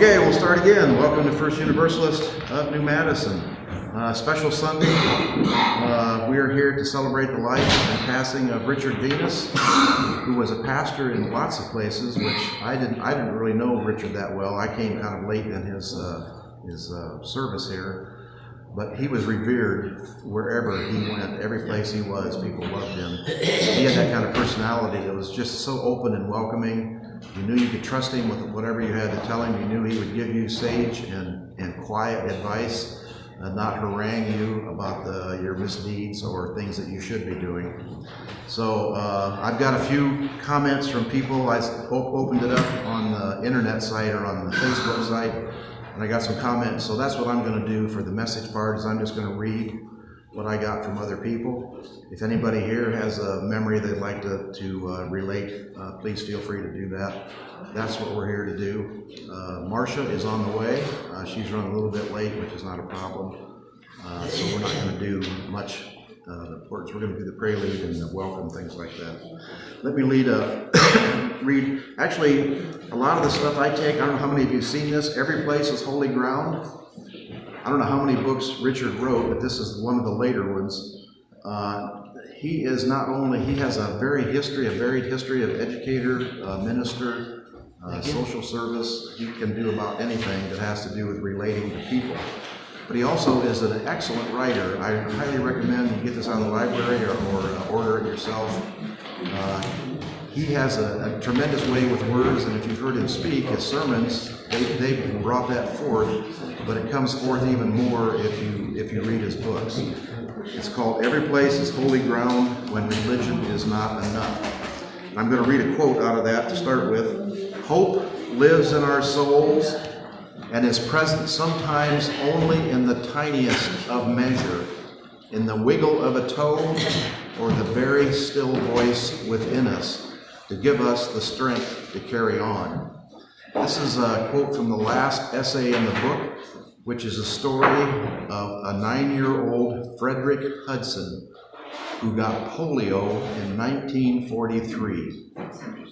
Okay, we'll start again. Welcome to First Universalist of New Madison. Special Sunday. We are here to celebrate the life and passing of Richard Venus, who was a pastor in lots of places, which I didn't really know Richard that well. I came kind of late in his service here, but he was revered wherever he went. Every place he was, people loved him. He had that kind of personality that was just so open and welcoming. You knew you could trust him with whatever you had to tell him. You knew he would give you sage and quiet advice, not harangue you about your misdeeds or things that you should be doing. So I've got a few comments from people. I opened it up on the internet site or on the Facebook site, and I got some comments. So that's what I'm going to do for the message part, is I'm just going to read what I got from other people. If anybody here has a memory they'd like to relate, please feel free to do that. That's what we're here to do. Marcia is on the way. She's running a little bit late, which is not a problem. So we're not going to do much importance. We're going to do the prelude and the welcome, things like that. Let me read. Actually, a lot of the stuff I take, I don't know how many of you have seen this. Every place is holy ground. I don't know how many books Richard wrote, but this is one of the later ones. He has a varied history of educator, minister, social service. He can do about anything that has to do with relating to people. But he also is an excellent writer. I highly recommend you get this out of the library or order it yourself. He has a tremendous way with words, and if you've heard him speak, his sermons, they've brought that forth, but it comes forth even more if you read his books. It's called Every Place is Holy Ground When Religion Is Not Enough. And I'm going to read a quote out of that to start with. Hope lives in our souls and is present sometimes only in the tiniest of measure, in the wiggle of a toe or the very still voice within us, to give us the strength to carry on. This is a quote from the last essay in the book, which is a story of a 9-year-old Frederick Hudson who got polio in 1943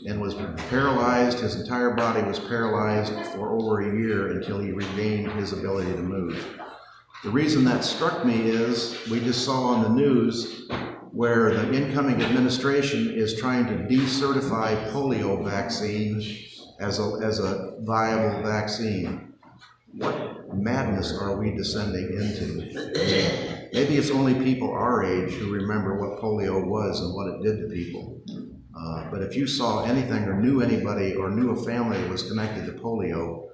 and was paralyzed. His entire body was paralyzed for over a year until he regained his ability to move. The reason that struck me is we just saw on the news where the incoming administration is trying to decertify polio vaccine as a viable vaccine. What madness are we descending into? Maybe it's only people our age who remember what polio was and what it did to people. But if you saw anything or knew anybody or knew a family that was connected to polio,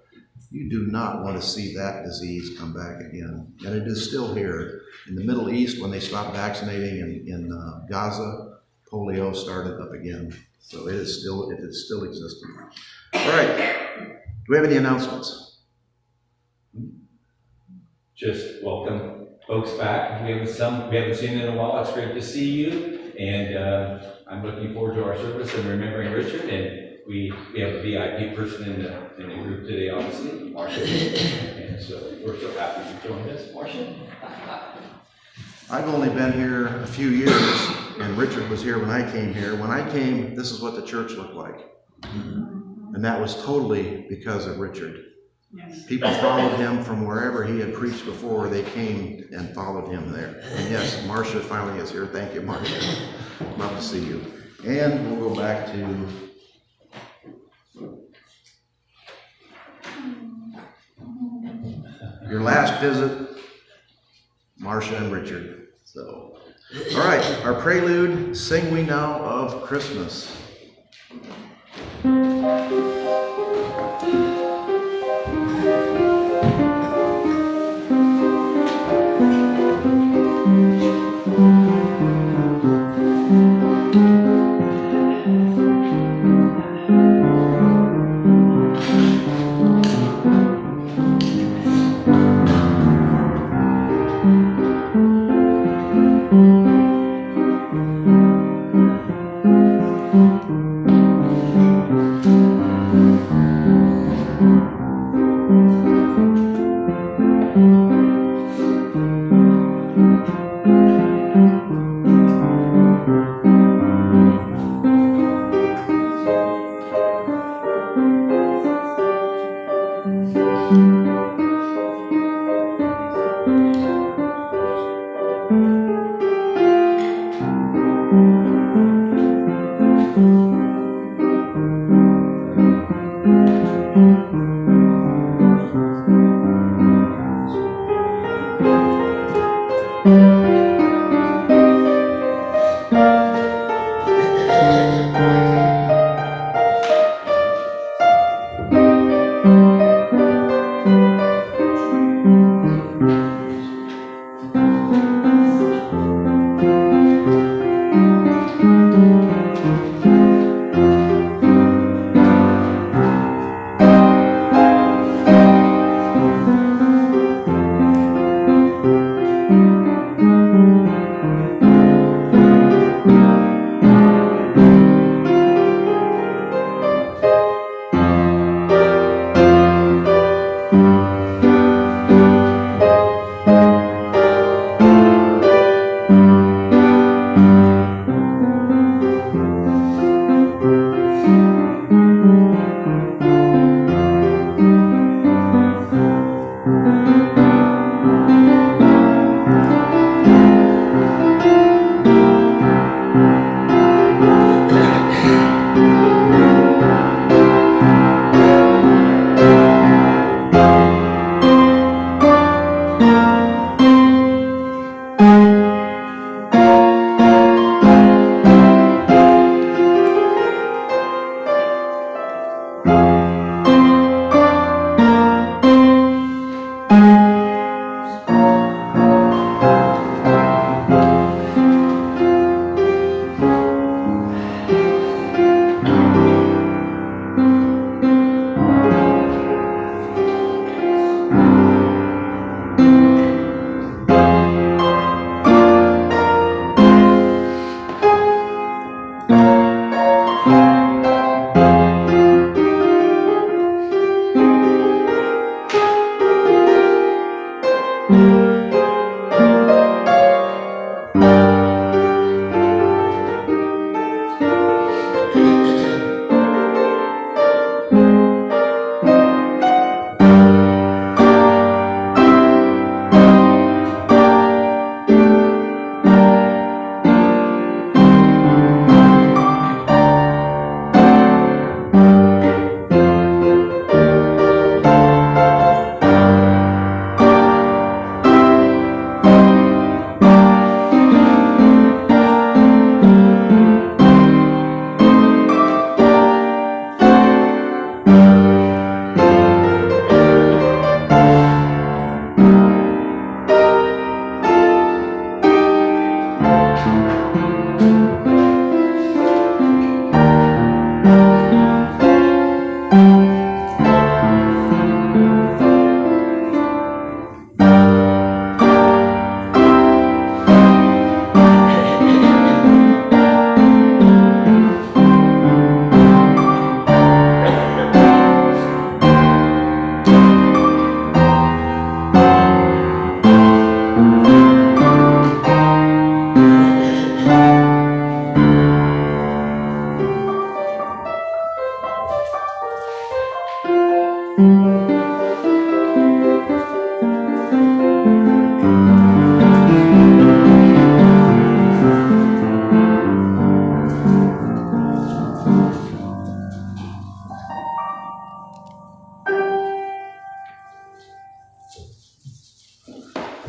you do not want to see that disease come back again. And it is still here. In the Middle East, when they stopped vaccinating in Gaza, polio started up again. So it is still existing. All right. Do we have any announcements? Just welcome folks back. We haven't seen you in a while. It's great to see you. And I'm looking forward to our service and remembering Richard. And we have a VIP person in the group today, obviously, Marcia. And so we're so happy you joined us, Marcia. I've only been here a few years, and Richard was here when I came here. When I came, this is what the church looked like. And that was totally because of Richard. Yes. People followed him from wherever he had preached before. They came and followed him there. And yes, Marcia finally is here. Thank you, Marcia. Love to see you. And we'll go back to your last visit, Marcia and Richard. So, all right, our prelude, Sing We Now of Christmas.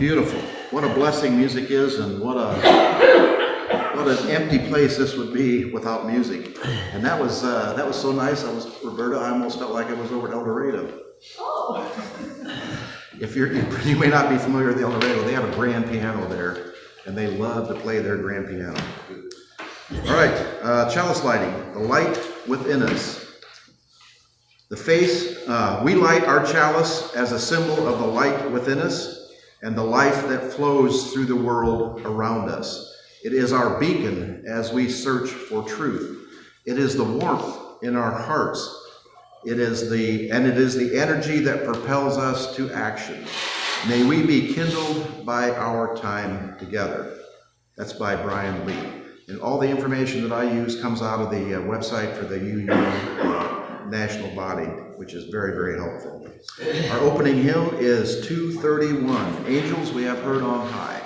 beautiful. What a blessing music is, and what an empty place this would be without music. And that was so nice. Roberta, I almost felt like I was over at El Dorado. Oh. If you may not be familiar with El Dorado, they have a grand piano there, and they love to play their grand piano. All right, chalice lighting, the light within us. The face, we light our chalice as a symbol of the light within us and the life that flows through the world around us. It is our beacon as we search for truth. It is the warmth in our hearts. It is the energy that propels us to action. May we be kindled by our time together. That's by Brian Lee. And all the information that I use comes out of the website for the UU national body, which is very, very helpful. Our opening hymn is 231, Angels We Have Heard on High.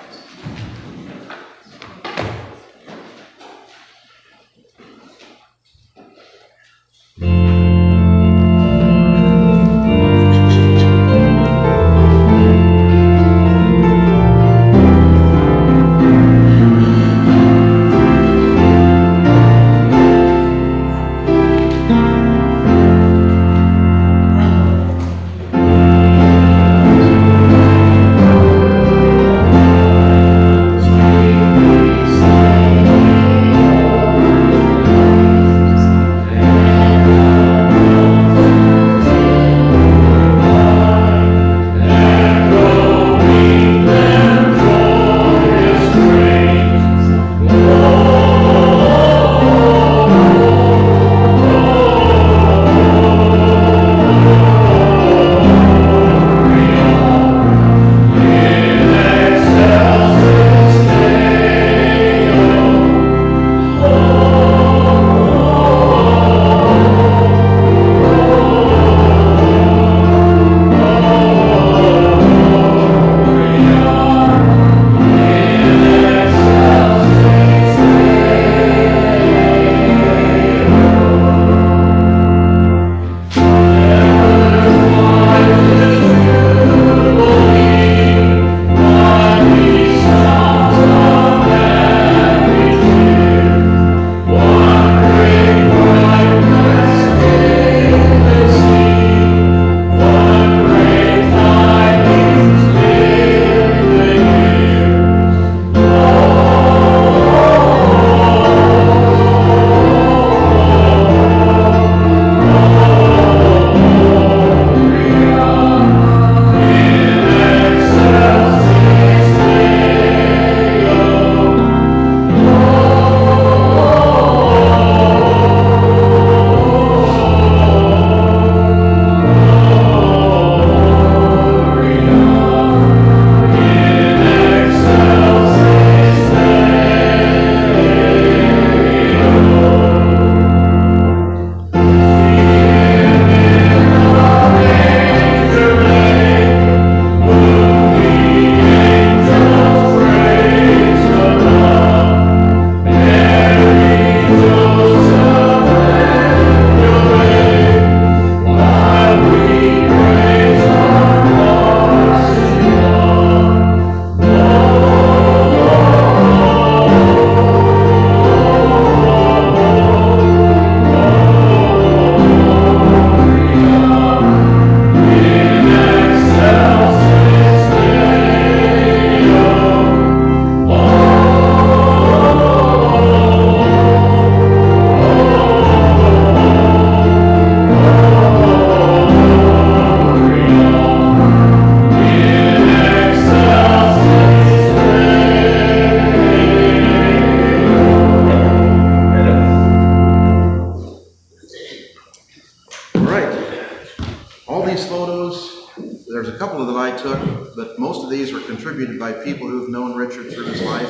But most of these were contributed by people who have known Richard through his life.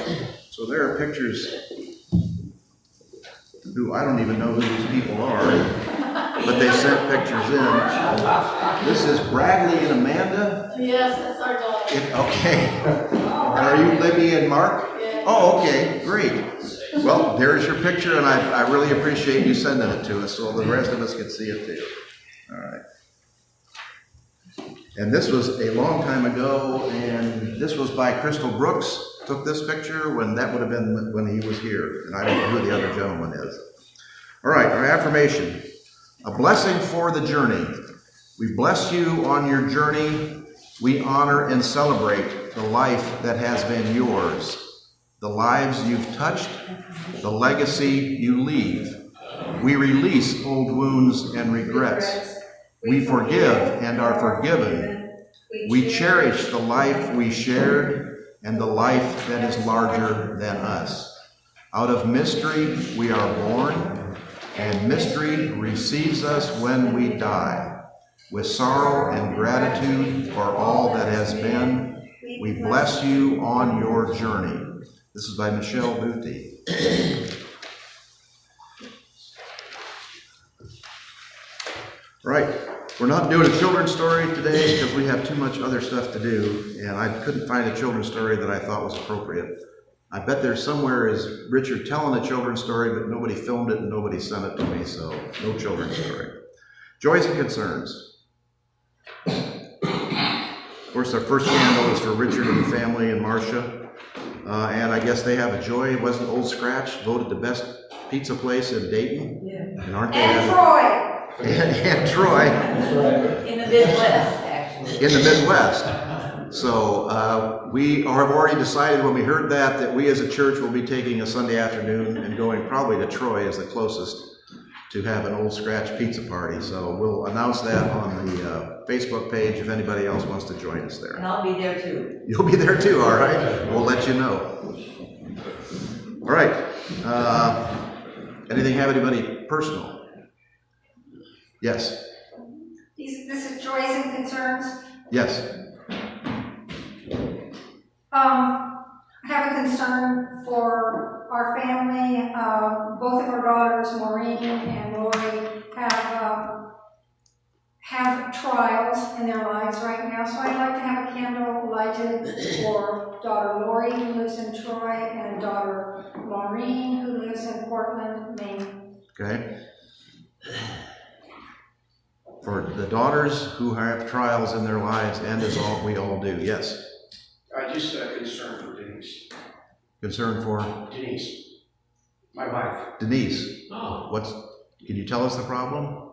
So there are pictures who I don't even know who these people are, but they sent pictures in. This is Bradley and Amanda. Yes, that's our daughter. Okay. Are you Libby and Mark? Yeah. Oh, okay, great. Well, there's your picture, and I really appreciate you sending it to us so the rest of us can see it too. All right. And this was a long time ago, and this was by Crystal Brooks. Took this picture when that would have been when he was here, and I don't know who the other gentleman is. All right, our affirmation. A blessing for the journey. We bless you on your journey. We honor and celebrate the life that has been yours, the lives you've touched, the legacy you leave. We release old wounds and regrets. We forgive and are forgiven. We cherish the life we shared and the life that is larger than us. Out of mystery we are born, and mystery receives us when we die. With sorrow and gratitude for all that has been, we bless you on your journey. This is by Michelle Boothie. Right. We're not doing a children's story today because we have too much other stuff to do, and I couldn't find a children's story that I thought was appropriate. I bet there's somewhere is Richard telling a children's story, but nobody filmed it and nobody sent it to me, so no children's story. Joys and concerns. Of course, our first candle is for Richard and the family and Marcia, and I guess they have a joy. It wasn't Old Scratch voted the best pizza place in Dayton, Yeah. and aren't they? And Troy. And Troy. That's right. In the Midwest, actually. In the Midwest. So we have already decided when we heard that we as a church will be taking a Sunday afternoon and going probably to Troy as the closest to have an Old Scratch pizza party. So we'll announce that on the Facebook page if anybody else wants to join us there. And I'll be there too. You'll be there too, all right? We'll let you know. All right. Anything have anybody personal? Yes. This is joys and concerns. Yes. I have a concern for our family. Both of our daughters, Maureen and Lori, have trials in their lives right now. So I'd like to have a candle lighted for daughter Lori, who lives in Troy, and daughter Maureen, who lives in Portland, Maine. Okay. For the daughters who have trials in their lives, and as we all do. Yes. Just a concern for Denise. Concern for Denise, my wife. Denise. Oh. Can you tell us the problem?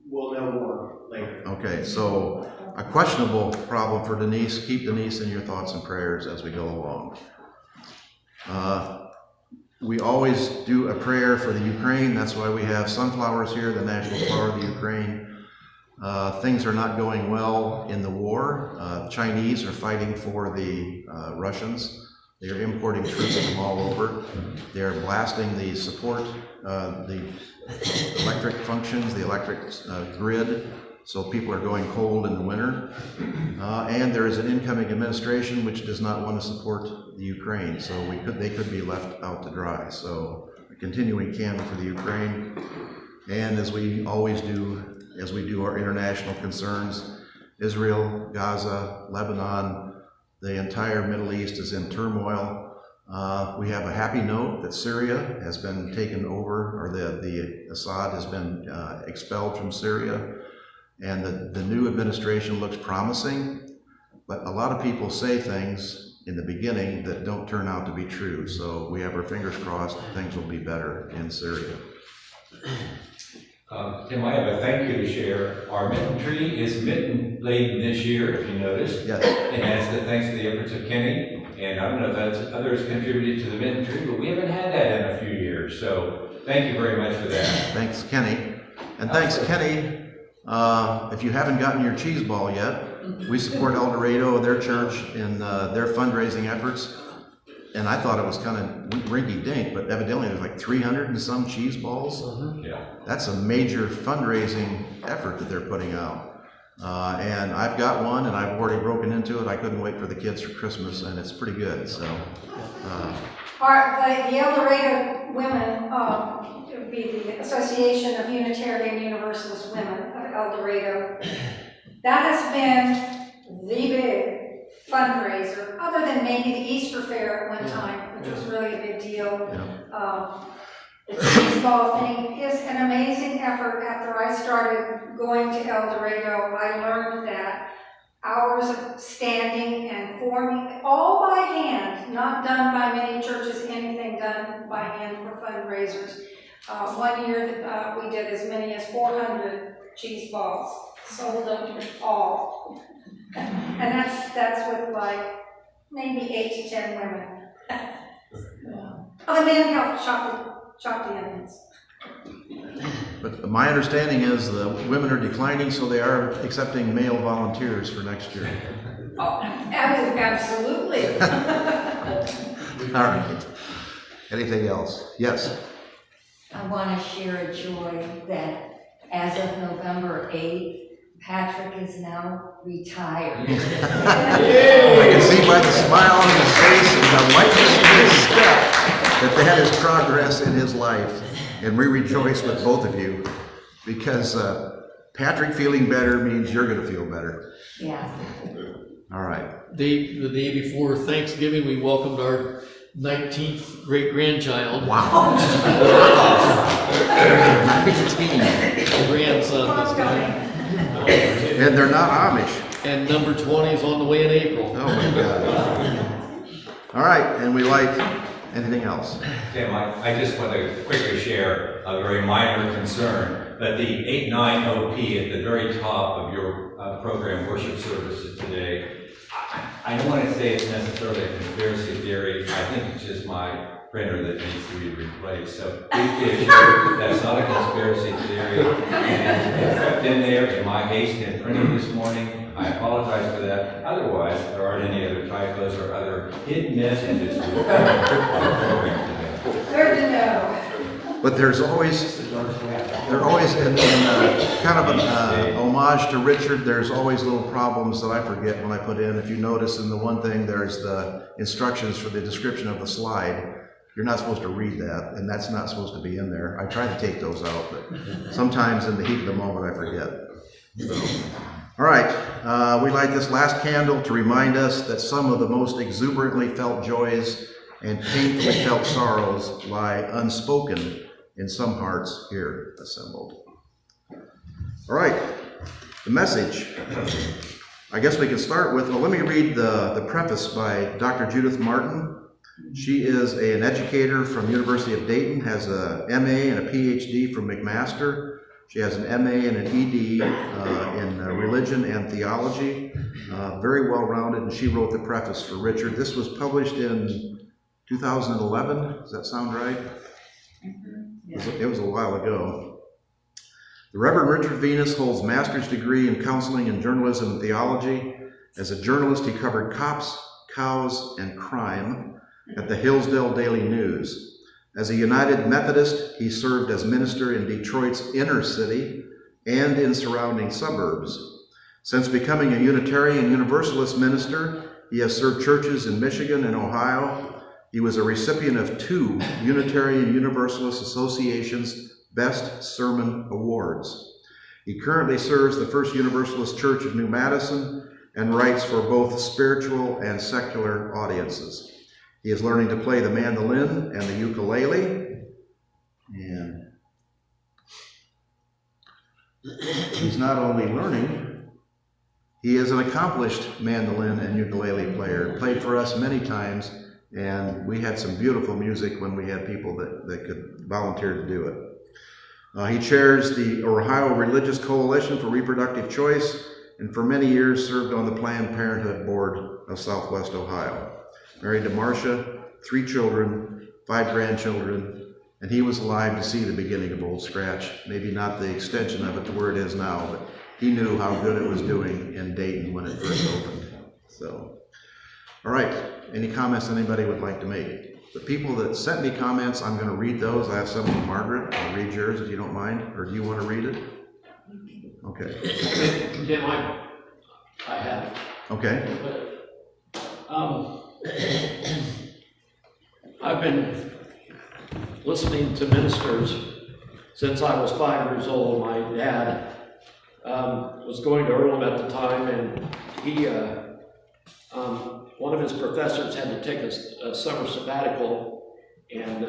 We'll know more later. Okay, so a questionable problem for Denise. Keep Denise in your thoughts and prayers as we go along. We always do a prayer for the Ukraine. That's why we have sunflowers here, the national flower of the Ukraine. Things are not going well in the war. The Chinese are fighting for the Russians. They are importing troops from all over. They are blasting the support, the electric functions, the electric grid, so people are going cold in the winter. And there is an incoming administration which does not want to support the Ukraine, so they could be left out to dry. So a continuing candle for the Ukraine. And as we always do, as we do our international concerns, Israel, Gaza, Lebanon, the entire Middle East is in turmoil. We have a happy note that Syria has been taken over, or the Assad has been expelled from Syria, and the new administration looks promising, but a lot of people say things in the beginning that don't turn out to be true. So we have our fingers crossed that things will be better in Syria. Tim, I have a thank you to share. Our mitten tree is mitten laden this year, if you noticed. Yes. And that's thanks to the efforts of Kenny. And I don't know if that's others contributed to the mitten tree, but we haven't had that in a few years. So thank you very much for that. Thanks, Kenny. And thanks, Kenny. If you haven't gotten your cheese ball yet, we support El Dorado, their church, in their fundraising efforts. And I thought it was kind of rinky-dink, but evidently there's like 300 and some cheese balls. Yeah. That's a major fundraising effort that they're putting out. And I've got one, and I've already broken into it. I couldn't wait for the kids for Christmas, and it's pretty good. So, The El Dorado women, it would be the Association of Unitarian Universalist Women of El Dorado. That has been the big fundraiser, other than maybe the Easter Fair at one time, which was really a big deal. yeah. The cheese ball thing is an amazing effort. After I started going to El Dorado, I learned that hours of standing and forming, all by hand, not done by many churches, anything done by hand for fundraisers. One year we did as many as 400 cheese balls, sold them all. And that's with like maybe 8 to 10 women. Oh, the men helped chop the onions. But my understanding is the women are declining, so they are accepting male volunteers for next year. Oh, absolutely. All right. Anything else? Yes. I want to share a joy that as of November 8th, Patrick is now retired. I can see by the smile on his face and the lightness of his step that that is progress in his life. And we rejoice with both of you because Patrick feeling better means you're going to feel better. Yeah. All right. The day before Thanksgiving, we welcomed our 19th great-grandchild. Wow. 19. Grandson this time. And they're not Amish. And number 20 is on the way in April. Oh my God. All right, and we like anything else? Tim, I just want to quickly share a very minor concern, but the 8-9 OP at the very top of your program worship services today, I don't want to say it's necessarily a conspiracy theory. I think it's just my printer that needs to be replaced. So please be assured that's not a conspiracy theory. And it's kept in there in my haste in printing this morning. I apologize for that. Otherwise, there aren't any other typos or other hidden messages to the program today. Good to know. But there's always in kind of an homage to Richard, there's always little problems that I forget when I put in. If you notice in the one thing, there's the instructions for the description of the slide. You're not supposed to read that, and that's not supposed to be in there. I try to take those out, but sometimes in the heat of the moment I forget. All right, we light this last candle to remind us that some of the most exuberantly felt joys and painfully felt sorrows lie unspoken in some hearts here assembled. All right, the message. I guess we can start with, well, let me read the preface by Dr. Judith Martin. She is an educator from University of Dayton, has a MA and a PhD from McMaster. She has an MA and an ED in religion and theology, very well-rounded, and she wrote the preface for Richard. This was published in 2011, does that sound right? Yeah. It was a while ago. The Reverend Richard Venus holds a master's degree in counseling and journalism and theology. As a journalist, he covered cops, cows, and crime at the Hillsdale Daily News. As a United Methodist, he served as minister in Detroit's inner city and in surrounding suburbs. Since becoming a Unitarian Universalist minister, he has served churches in Michigan and Ohio. He was a recipient of 2 Unitarian Universalist Association's Best Sermon Awards. He currently serves the First Universalist Church of New Madison and writes for both spiritual and secular audiences. He is learning to play the mandolin and the ukulele, and he's not only learning, he is an accomplished mandolin and ukulele player, played for us many times, and we had some beautiful music when we had people that could volunteer to do it. He chairs the Ohio Religious Coalition for Reproductive Choice, and for many years served on the Planned Parenthood Board of Southwest Ohio. Married to Marcia, 3 children, 5 grandchildren, and he was alive to see the beginning of Old Scratch. Maybe not the extension of it to where it is now, but he knew how good it was doing in Dayton when it first opened. So, all right, any comments anybody would like to make? The people that sent me comments, I'm going to read those. I have some from Margaret. I'll read yours if you don't mind, or do you want to read it? Okay. Tim, I have. Okay. I've been listening to ministers since I was 5 years old. My dad was going to Earlham at the time, and he, one of his professors had to take a summer sabbatical, and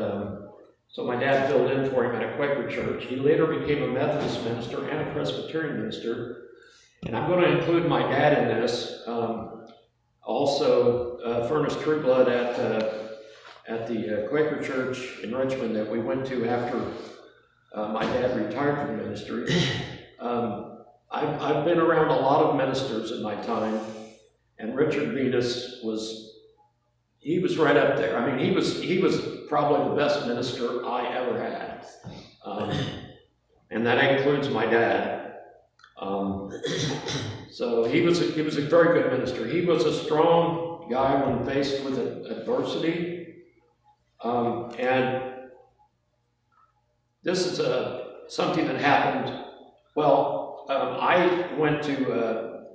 So my dad filled in for him at a Quaker church. He later became a Methodist minister and a Presbyterian minister. And I'm going to include my dad in this. Also furnished true blood at the Quaker church in Richmond that we went to after my dad retired from ministry. I've been around a lot of ministers in my time, and Richard Venus was right up there. I mean, he was probably the best minister I ever had, and that includes my dad. So he was a very good minister. He was a strong guy when faced with adversity, and this is something that happened. Well, I went to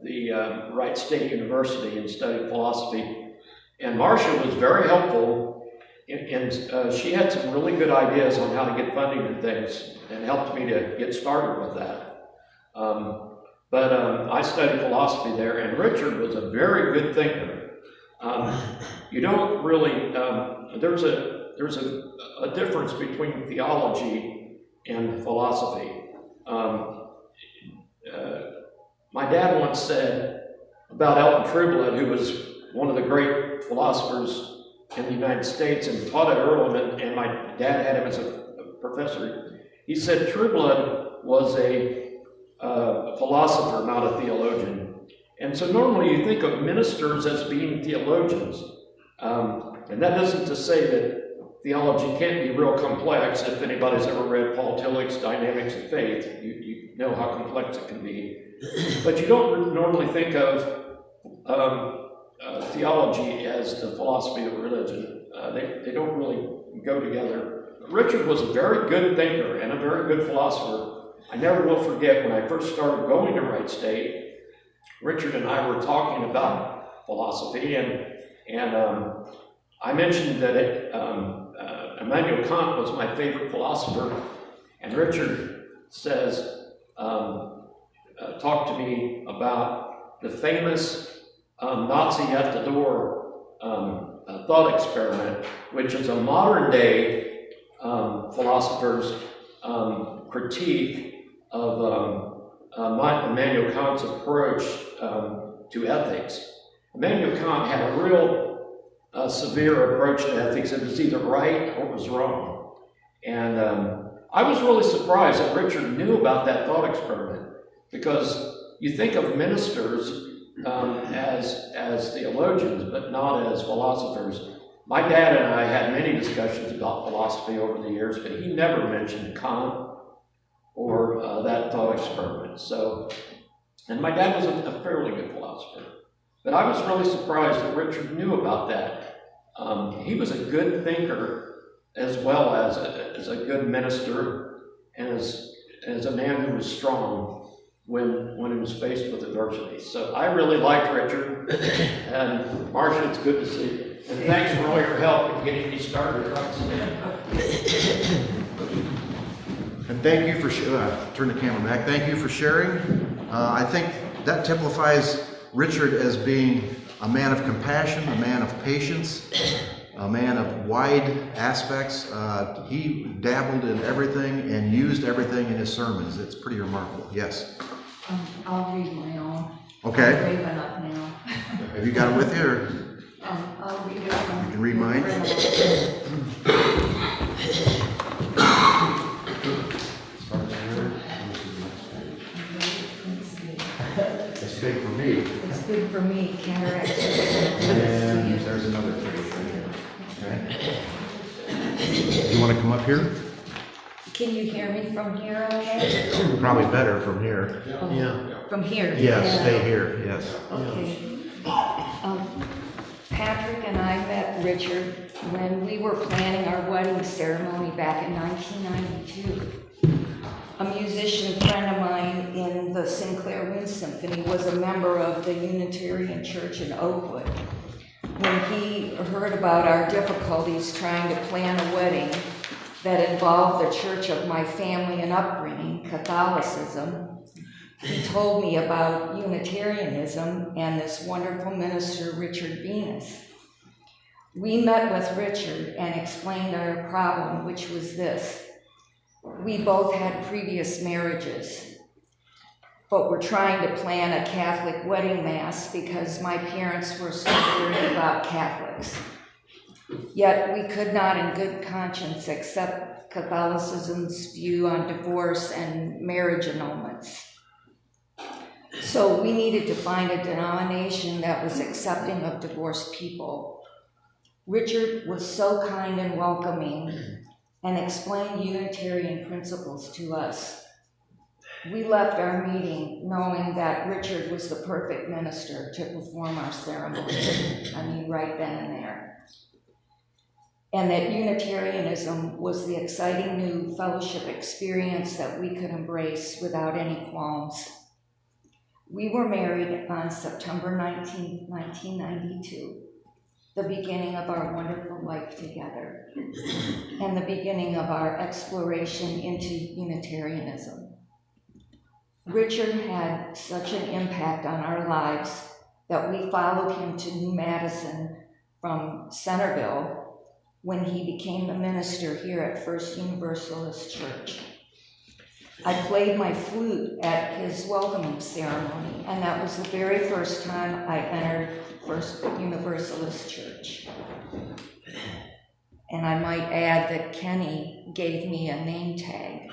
the Wright State University and studied philosophy, and Marcia was very helpful, and she had some really good ideas on how to get funding and things, and helped me to get started with that. But I studied philosophy there, and Richard was a very good thinker. You don't really, there's a difference between theology and philosophy. My dad once said about Elton Trueblood, who was one of the great philosophers in the United States and taught at Earlham, and my dad had him as a professor. He said Trueblood was a philosopher, not a theologian. And so normally you think of ministers as being theologians. And that isn't to say that theology can't be real complex. If anybody's ever read Paul Tillich's Dynamics of Faith, you know how complex it can be. But you don't normally think of theology as the philosophy of religion. They don't really go together. Richard was a very good thinker and a very good philosopher. I never will forget when I first started going to Wright State, Richard and I were talking about philosophy, and I mentioned that Immanuel Kant was my favorite philosopher, and Richard says, talked to me about the famous Nazi at the door thought experiment, which is a modern day philosopher's critique of Immanuel Kant's approach to ethics. Immanuel Kant had a real severe approach to ethics. It was either right or it was wrong. And I was really surprised that Richard knew about that thought experiment, because you think of ministers as theologians, but not as philosophers. My dad and I had many discussions about philosophy over the years, but he never mentioned Kant or that thought experiment. So, and my dad was a fairly good philosopher. But I was really surprised that Richard knew about that. He was a good thinker as well as a good minister, and as a man who was strong when he was faced with adversity. So I really liked Richard, and Marcia, it's good to see you. And thanks for all your help in getting me started. And thank you for, turn the camera back, thank you for sharing. I think that typifies Richard as being a man of compassion, a man of patience, a man of wide aspects. He dabbled in everything and used everything in his sermons. It's pretty remarkable. Yes? I'll read my own. Okay. I'm brave enough now. Have you got it with you, or I'll read it. you can read mine? It's big for me. It's big for me, cataracts. And there's another page right here. Okay. You want to come up here? Can you hear me from here, okay? Probably better from here. Yeah. From here? Yes, Yeah. stay here, yes. Okay. Patrick and I met Richard when we were planning our wedding ceremony back in 1992. A musician friend of mine in the Sinclair Wind Symphony was a member of the Unitarian Church in Oakwood. When he heard about our difficulties trying to plan a wedding that involved the church of my family and upbringing, Catholicism, he told me about Unitarianism and this wonderful minister, Richard Venus. We met with Richard and explained our problem, which was this. We both had previous marriages, but we're trying to plan a Catholic wedding mass because my parents were so worried about Catholics. Yet we could not in good conscience accept Catholicism's view on divorce and marriage annulments. So we needed to find a denomination that was accepting of divorced people. Richard was so kind and welcoming and explained Unitarian principles to us. We left our meeting knowing that Richard was the perfect minister to perform our ceremony. I mean, right then and there. And that Unitarianism was the exciting new fellowship experience that we could embrace without any qualms. We were married on September 19, 1992, the beginning of our wonderful life together, and the beginning of our exploration into Unitarianism. Richard had such an impact on our lives that we followed him to New Madison from Centerville when he became the minister here at First Universalist Church. I played my flute at his welcoming ceremony, and that was the very first time I entered First Universalist Church. And I might add that Kenny gave me a name tag,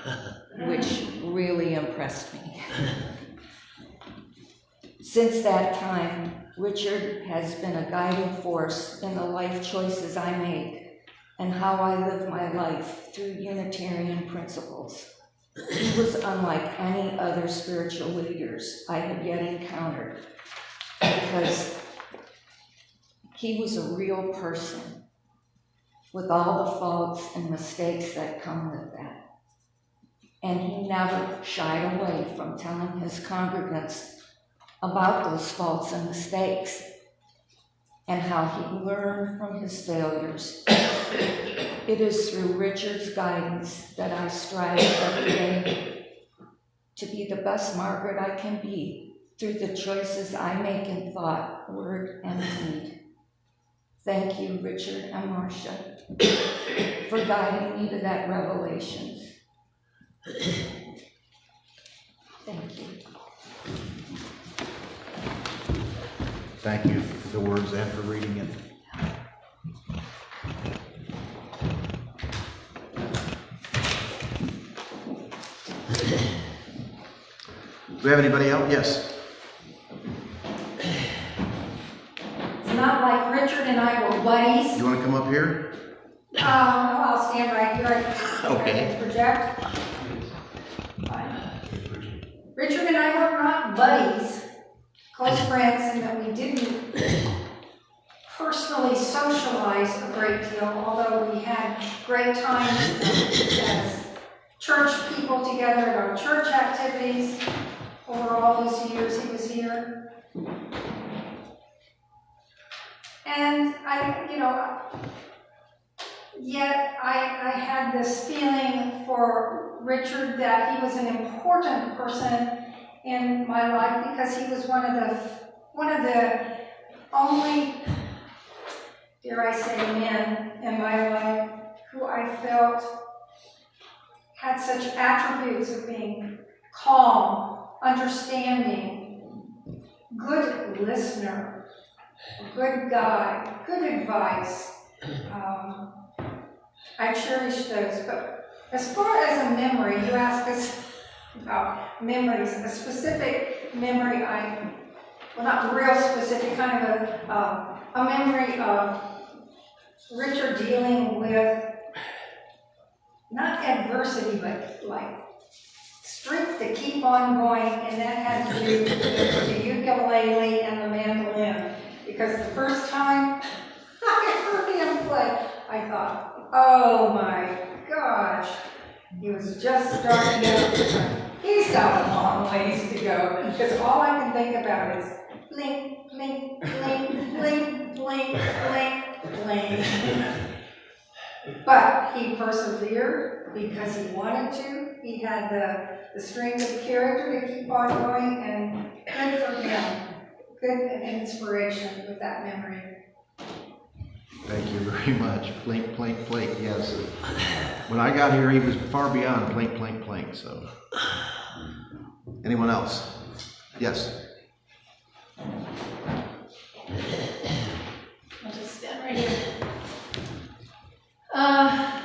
which really impressed me. Since that time, Richard has been a guiding force in the life choices I make and how I live my life through Unitarian principles. He was unlike any other spiritual leaders I had yet encountered because he was a real person with all the faults and mistakes that come with that. And he never shied away from telling his congregants about those faults and mistakes and how he learned from his failures. It is through Richard's guidance that I strive every day to be the best Margaret I can be through the choices I make in thought, word, and deed. Thank you, Richard and Marcia, for guiding me to that revelation. Thank you. Thank you for the words and for reading it. Do we have anybody else? Yes. It's not like Richard and I were buddies. You want to come up here? I'll stand right here. Okay. I can project. Richard and I were not buddies, close friends, and that we didn't personally socialize a great deal, although we had great times as church people together at our church activities over all those years he was here. And yet I had this feeling for Richard that he was an important person in my life because he was one of the only, dare I say, men in my life who I felt had such attributes of being calm, understanding, good listener, good guide, good advice. I cherish those. But as far as a memory, you ask us about memories, a specific memory, well, not real specific, kind of a memory of Richard dealing with not adversity, but like strength to keep on going, and that had to do with the ukulele and the mandolin. Because the first time I heard him play, I thought, oh my gosh, he was just starting out. He's got a long ways to go, because all I can think about is blink, blink, blink, blink, blink, blink, blink. But he persevered because he wanted to. He had the strength of character to keep on going, and good for him. Good inspiration with that memory. Thank you very much. Plink, plink, plink, yes. When I got here, he was far beyond plink, plink, plink, so. Anyone else? Yes. I'll just stand right here. I'm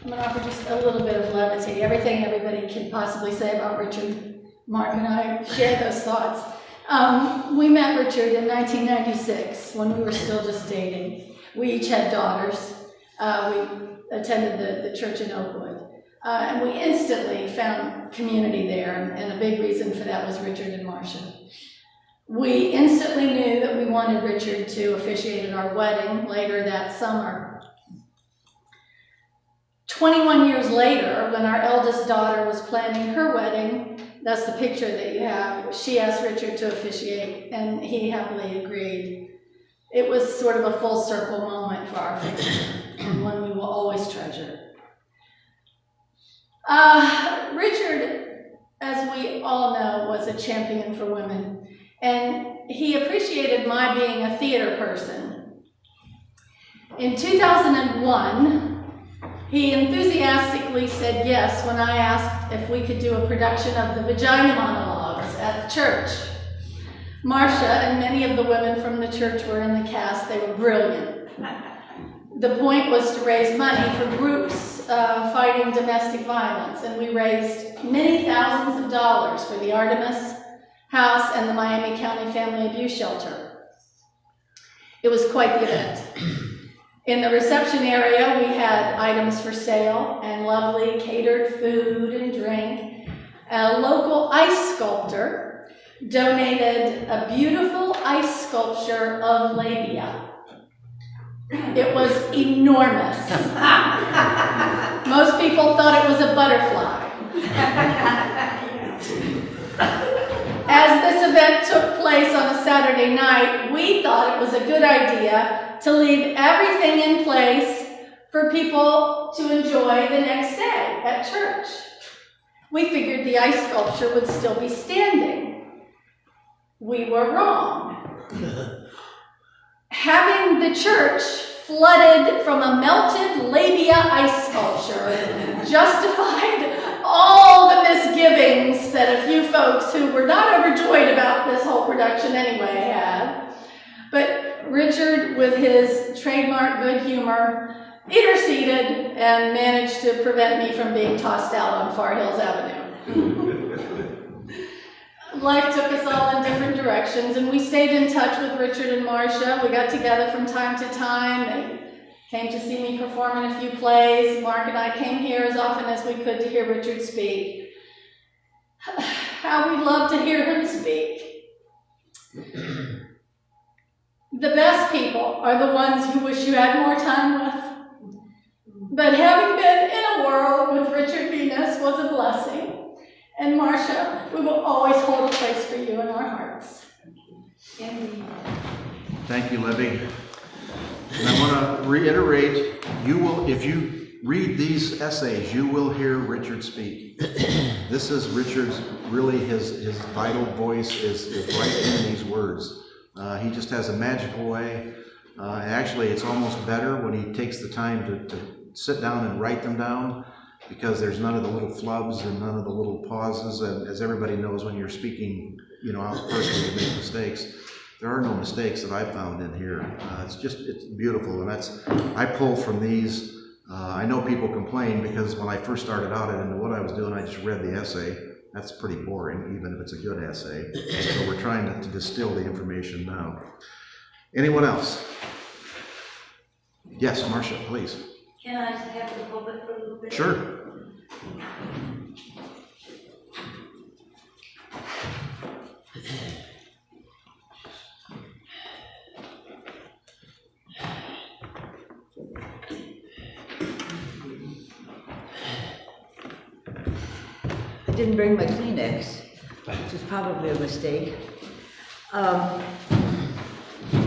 gonna offer just a little bit of levity. Everything everybody can possibly say about Richard, Mark and I share those thoughts. We met Richard in 1996 when we were still just dating. We each had daughters. We attended the church in Oakwood. And we instantly found community there, and a big reason for that was Richard and Marcia. We instantly knew that we wanted Richard to officiate at our wedding later that summer. 21 years later, when our eldest daughter was planning her wedding, that's the picture that you have, she asked Richard to officiate, and he happily agreed. It was sort of a full circle moment for our family, one we will always treasure. Richard, as we all know, was a champion for women, and he appreciated my being a theater person. In 2001, he enthusiastically said yes when I asked if we could do a production of the Vagina Monologues at the church. Marcia and many of the women from the church were in the cast. They were brilliant. The point was to raise money for groups fighting domestic violence, and we raised many thousands of dollars for the Artemis House and the Miami County Family Abuse Shelter. It was quite the event. In the reception area, we had items for sale and lovely catered food and drink. A local ice sculptor donated a beautiful ice sculpture of labia. It was enormous. Most people thought it was a butterfly. As this event took place on a Saturday night, we thought it was a good idea to leave everything in place for people to enjoy the next day at church. We figured the ice sculpture would still be standing. We were wrong. Having the church flooded from a melted labia ice sculpture justified all the misgivings that a few folks who were not overjoyed about this whole production anyway had. But Richard, with his trademark good humor, interceded and managed to prevent me from being tossed out on Far Hills Avenue. Life took us all in different directions, and we stayed in touch with Richard and Marcia. We got together from time to time. They came to see me perform in a few plays. Mark and I came here as often as we could to hear Richard speak. How we love to hear him speak. The best people are the ones you wish you had more time with. But having been in a world with Richard Venus was a blessing. And Marcia, we will always hold a place for you in our hearts. Thank you, Libby. And I want to reiterate, you will, if you read these essays, you will hear Richard speak. This is Richard's, really his vital voice is right in these words. He just has a magical way. Actually, it's almost better when he takes the time to sit down and write them down, because there's none of the little flubs and none of the little pauses. And as everybody knows, when you're speaking, out personally, you make mistakes. There are no mistakes that I've found in here. It's beautiful, and I pull from these. I know people complain because when I first started out, I didn't know what I was doing. I just read the essay. That's pretty boring, even if it's a good essay. So we're trying to distill the information now. Anyone else? Yes, Marcia, please. Can I have the pulpit for a little bit? Sure. I didn't bring my Kleenex, which is probably a mistake.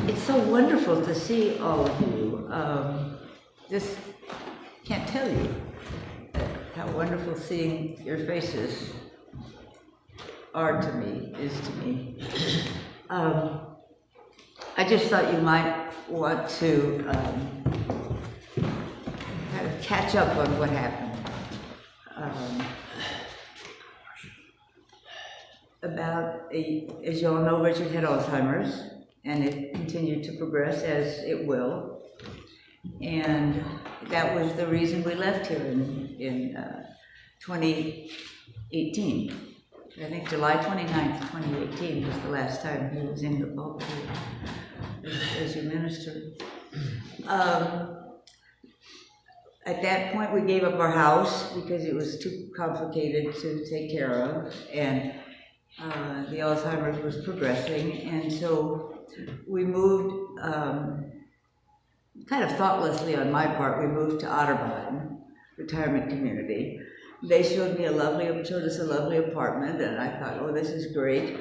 It's so wonderful to see all of you. Just can't tell you how wonderful seeing your faces are to me, is to me. I just thought you might want to kind of catch up on what happened. As you all know, Richard had Alzheimer's, and it continued to progress as it will. And that was the reason we left here in 2018. I think July 29th, 2018 was the last time he was in the pulpit as your minister. At that point, we gave up our house because it was too complicated to take care of, and the Alzheimer's was progressing, and so we moved, kind of thoughtlessly on my part, we moved to Otterbein retirement community. They showed us a lovely apartment, and I thought, oh, this is great.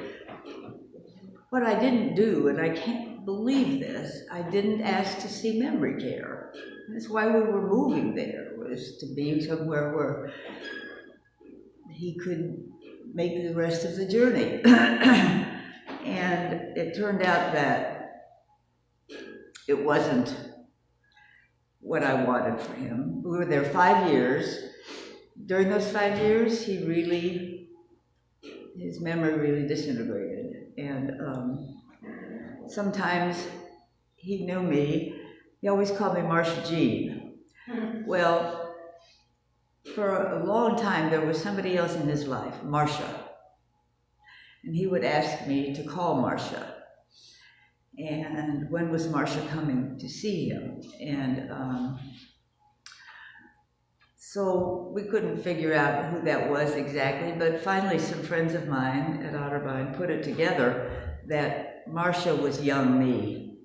What I didn't do, and I can't believe this, I didn't ask to see memory care. That's why we were moving there, was to be somewhere where he could make the rest of the journey. And it turned out that it wasn't what I wanted for him. We were there 5 years. During those 5 years, his memory really disintegrated. And sometimes he knew me. He always called me Marcia Jean. Well, for a long time, there was somebody else in his life, Marcia. And he would ask me to call Marcia. And when was Marcia coming to see him? And so we couldn't figure out who that was exactly, but finally some friends of mine at Otterbein put it together that Marcia was young me.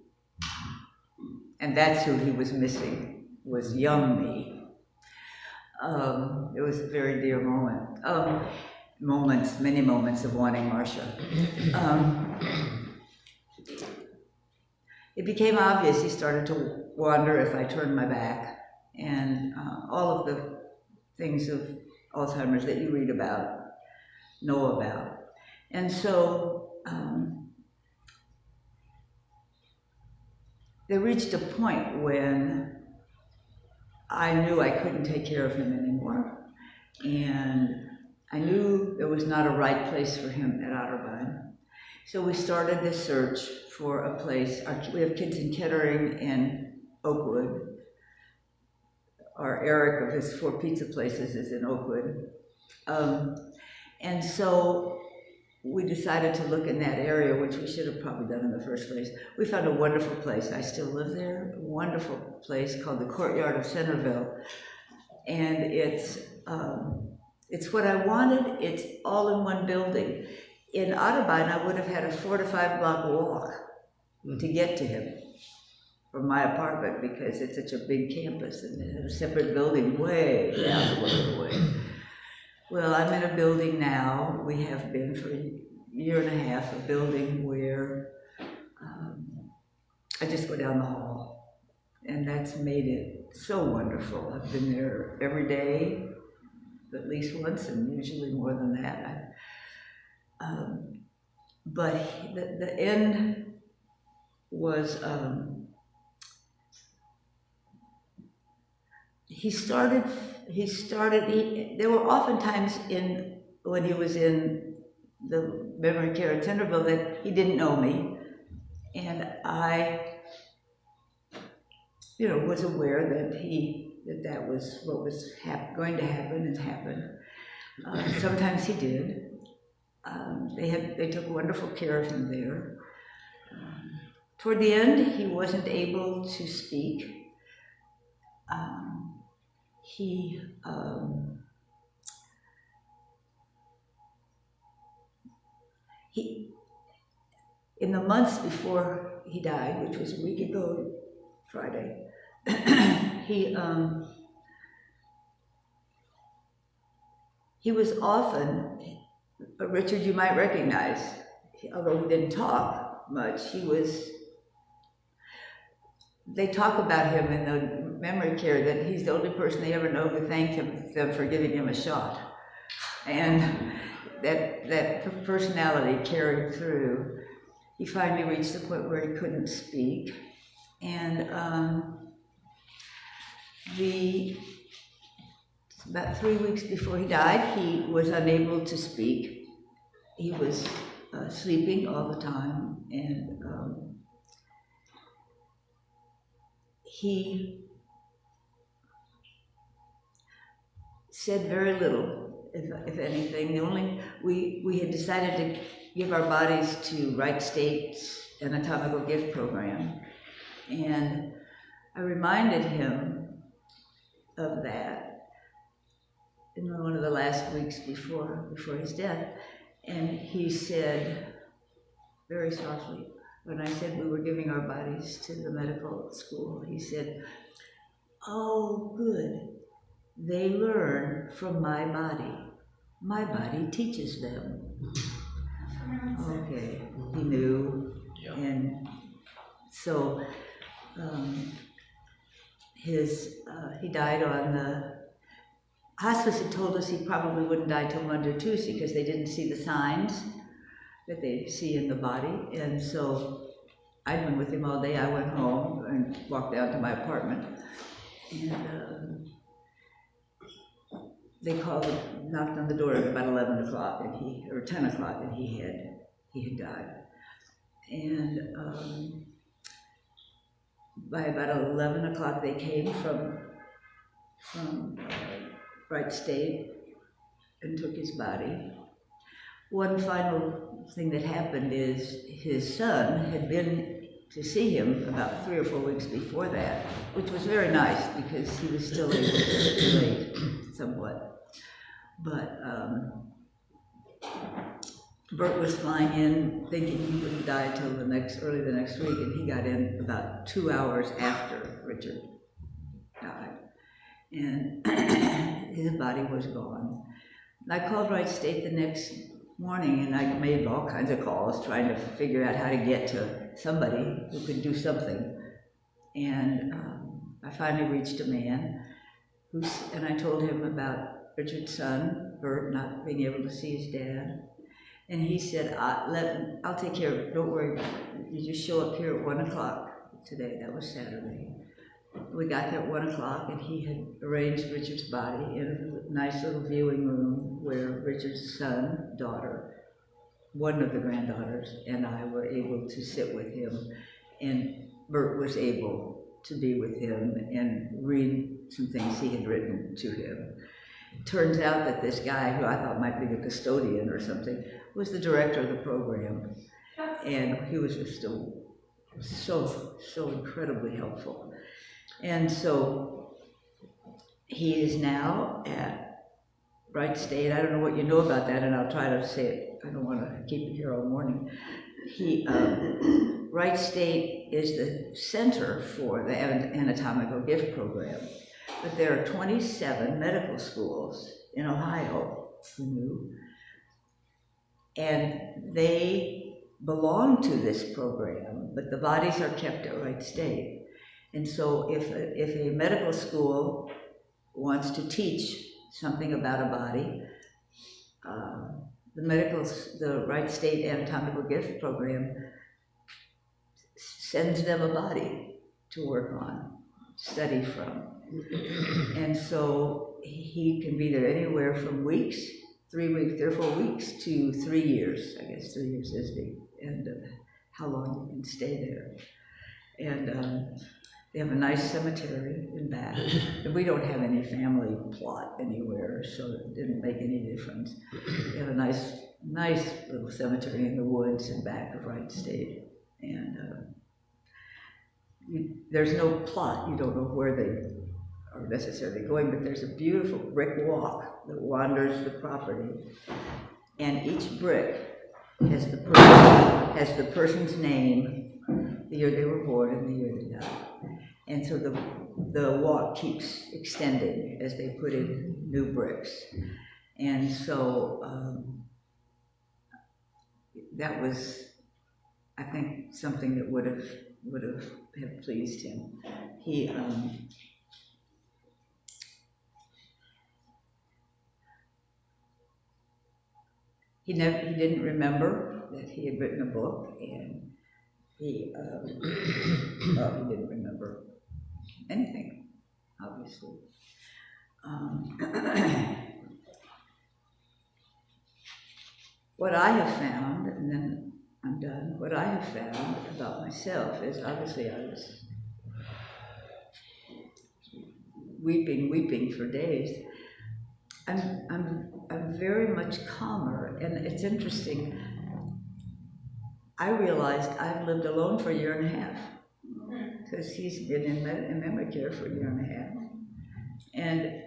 And that's who he was missing, was young me. It was a very dear moment. Many moments of wanting Marcia. It became obvious he started to wander if I turned my back, and all of the things of Alzheimer's that you read about, know about. And so there reached a point when I knew I couldn't take care of him anymore, and I knew there was not a right place for him at Otterbein. So we started this search for a place. We have kids in Kettering and Oakwood. Our Eric of his 4 pizza places is in Oakwood. And so we decided to look in that area, which we should have probably done in the first place. We found a wonderful place. I still live there. A wonderful place called the Courtyard of Centerville. And it's what I wanted. It's all in one building. In Otterbein, I would have had a 4 to 5 block walk to get to him from my apartment because it's such a big campus and it had a separate building way down the way. Well, I'm in a building now, we have been for a year and a half, a building where I just go down the hall, and that's made it so wonderful. I've been there every day, at least once, and usually more than that. But the end was, there were often times when he was in the memory care at Centerville that he didn't know me, and I, was aware that was what was going to happen and happened. Sometimes he did. They took wonderful care of him there. Toward the end, he wasn't able to speak. In the months before he died, which was a week ago Friday, he was often, Richard you might recognize, although he didn't talk much, they talk about him in the memory care that he's the only person they ever know who thanked them for giving him a shot. And that personality carried through. He finally reached the point where he couldn't speak. And about 3 weeks before he died, he was unable to speak. He was sleeping all the time, and he said very little, if anything. We had decided to give our bodies to Wright State's anatomical gift program, and I reminded him of that in one of the last weeks before his death, and he said very softly, when I said we were giving our bodies to the medical school, he said, "Oh, good. They learn from my body. My body teaches them." Okay, he knew. Yeah. And so he died on the hospice. Had told us he probably wouldn't die till Monday or Tuesday because they didn't see the signs that they see in the body. And so I'd been with him all day. I went home and walked down to my apartment, and they knocked on the door at about 11 o'clock, or 10 o'clock, and he had died. And by about 11 o'clock, they came from Wright State and took his body. One final thing that happened is his son had been to see him about 3 or 4 weeks before that, which was very nice because he was still able to relate somewhat. But Bert was flying in thinking he wouldn't die till early the next week, and he got in about 2 hours after Richard died. And his body was gone. I called Wright State the next morning, and I made all kinds of calls trying to figure out how to get to somebody who could do something. And I finally reached a man and I told him about Richard's son, Bert, not being able to see his dad. And he said, I'll take care of it, don't worry about it. You just show up here at 1 o'clock today. That was Saturday. We got there at 1 o'clock, and he had arranged Richard's body in a nice little viewing room where Richard's son, daughter, one of the granddaughters, and I were able to sit with him, and Bert was able to be with him and read some things he had written to him. It turns out that this guy, who I thought might be the custodian or something, was the director of the program, and he was just so incredibly helpful. And so he is now at Wright State. I don't know what you know about that, and I'll try to say it. I don't want to keep you here all morning. Wright State is the center for the anatomical gift program, but there are 27 medical schools in Ohio, and they belong to this program, but the bodies are kept at Wright State. And so if a medical school wants to teach something about a body, the Wright State Anatomical Gift Program sends them a body to work on, study from. And so he can be there anywhere from weeks, 3 weeks, 3 or 4 weeks, to 3 years. I guess 3 years is the end of how long you can stay there. And they have a nice cemetery in back. And we don't have any family plot anywhere, so it didn't make any difference. They have a nice little cemetery in the woods in back of Wright State. And there's no plot. You don't know where they are necessarily going, but there's a beautiful brick walk that wanders the property. And each brick has the person's name, the year they were born and the year they died. And so the walk keeps extending as they put in new bricks. And so that was, I think, something that would have pleased him. He didn't remember that he had written a book, and he, well, he didn't remember anything, obviously. What I have found, and then I'm done, what I have found about myself is obviously I was weeping for days. I'm very much calmer, and it's interesting. I realized I've lived alone for a year and a half because he's been in memory care for a year and a half, and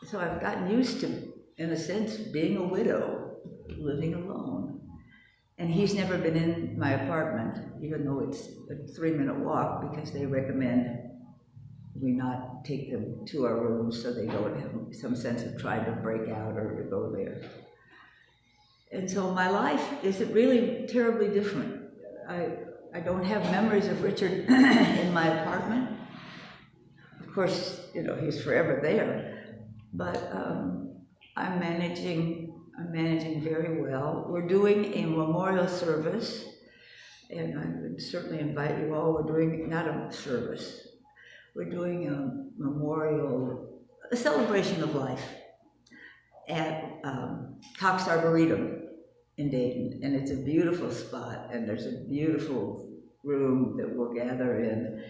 so I've gotten used to, in a sense, being a widow, living alone. And he's never been in my apartment, even though it's a 3-minute walk, because they recommend we not take them to our rooms so they don't have some sense of trying to break out or to go there. And so my life isn't really terribly different. I don't have memories of Richard in my apartment. Of course, you know, he's forever there, but I'm managing very well. We're doing a memorial service, and I would certainly invite you all. We're doing not a service. We're doing a celebration of life at Cox Arboretum in Dayton, and it's a beautiful spot, and there's a beautiful room that we'll gather in,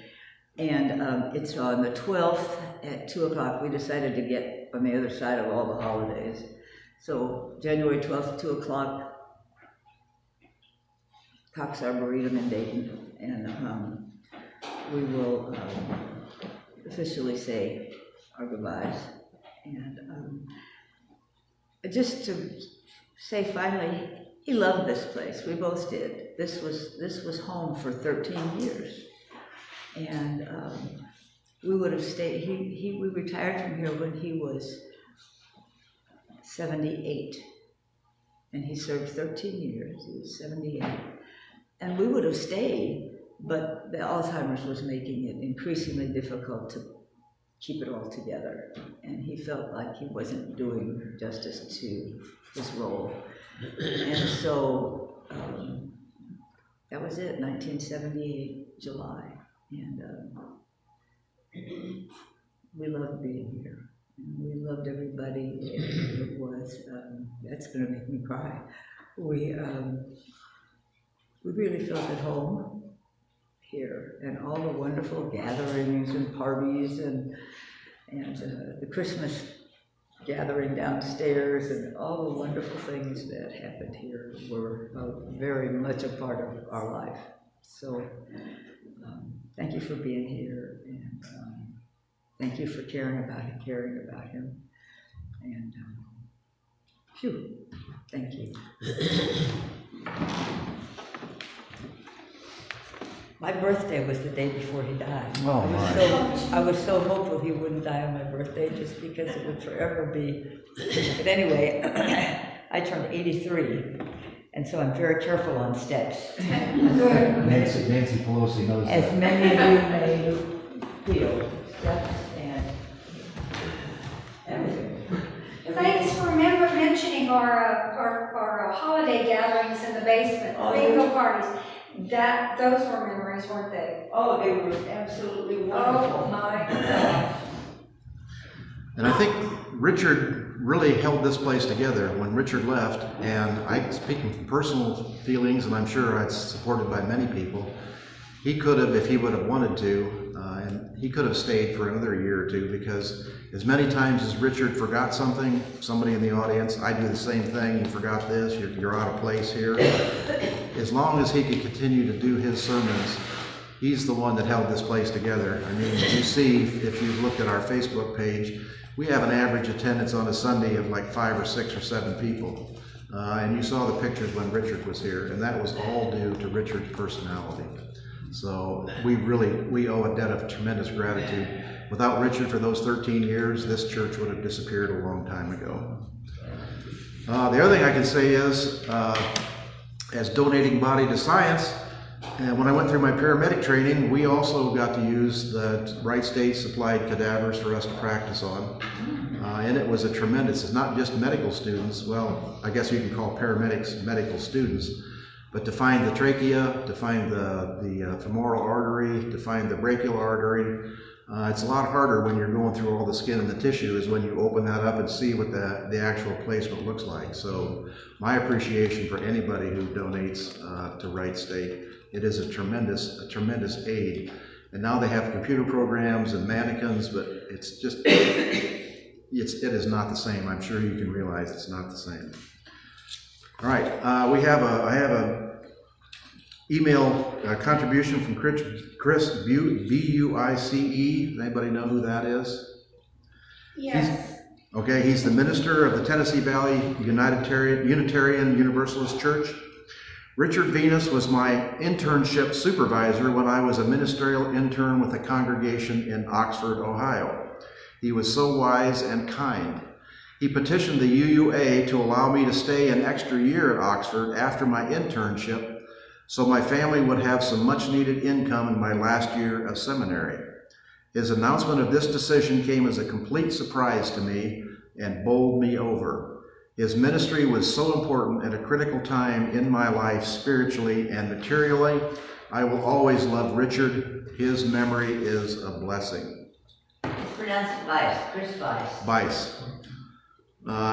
and it's on the 12th at 2 o'clock. We decided to get on the other side of all the holidays. So January 12th, 2 o'clock, Cox Arboretum in Dayton, and we will officially say our goodbyes. And just to say finally, he loved this place. We both did. This was home for 13 years, and we would have stayed. We retired from here when he was 78, and he served 13 years. He was 78, and we would have stayed, but the Alzheimer's was making it increasingly difficult to keep it all together, and he felt like he wasn't doing justice to his role. And so that was it, 1978, July, and we loved being here. We loved everybody. It was, that's going to make me cry. We really felt at home here, and all the wonderful gatherings and parties and the Christmas gathering downstairs and all the wonderful things that happened here were very much a part of our life. So thank you for being here, and thank you for caring about him. And phew, thank you. My birthday was the day before he died. Oh, I was so hopeful he wouldn't die on my birthday, just because it would forever be. But anyway, I turned 83, and so I'm very careful on steps. Nancy Pelosi knows As that. many of you may feel, steps and everything. Thanks for mentioning our holiday gatherings in the basement, bingo parties. Those were memories, weren't they? Oh, they were absolutely wonderful. Oh my God. And I think Richard really held this place together when Richard left, and I, speaking from personal feelings, and I'm sure it's supported by many people, he could have, if he would have wanted to, and he could have stayed for another year or two, because as many times as Richard forgot something, somebody in the audience, I do the same thing, you forgot this, you're out of place here. As long as he could continue to do his sermons, he's the one that held this place together. I mean, you see, if you've looked at our Facebook page, we have an average attendance on a Sunday of like 5 or 6 or 7 people. And you saw the pictures when Richard was here, and that was all due to Richard's personality. So we owe a debt of tremendous gratitude. Without Richard for those 13 years, this church would have disappeared a long time ago. The other thing I can say is, as donating body to science, and when I went through my paramedic training, we also got to use the Wright State supplied cadavers for us to practice on. And it was a tremendous, it's not just medical students, well, I guess you can call paramedics medical students, But to find the trachea, to find the femoral artery, to find the brachial artery, it's a lot harder when you're going through all the skin and the tissue is when you open that up and see what the actual placement looks like. So my appreciation for anybody who donates to Wright State. It is a tremendous aid. And now they have computer programs and mannequins, but it's just, it is not the same. I'm sure you can realize it's not the same. All right, I have a email contribution from Chris B-U-I-C-E. Anybody know who that is? Yes. Okay, he's the minister of the Tennessee Valley Unitarian Universalist Church. Richard Venus was my internship supervisor when I was a ministerial intern with a congregation in Oxford, Ohio. He was so wise and kind. He petitioned the UUA to allow me to stay an extra year at Oxford after my internship so my family would have some much needed income in my last year of seminary. His announcement of this decision came as a complete surprise to me and bowled me over. His ministry was so important at a critical time in my life, spiritually and materially. I will always love Richard. His memory is a blessing. It's pronounced Vice, Chris Vice. Vice.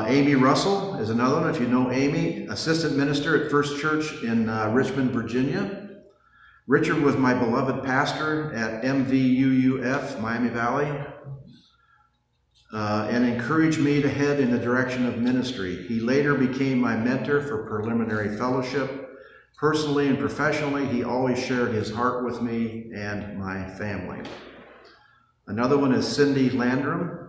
Amy Russell is another one, if you know Amy, assistant minister at First Church in Richmond, Virginia. Richard was my beloved pastor at MVUUF, Miami Valley, and encouraged me to head in the direction of ministry. He later became my mentor for preliminary fellowship. Personally and professionally, he always shared his heart with me and my family. Another one is Cindy Landrum.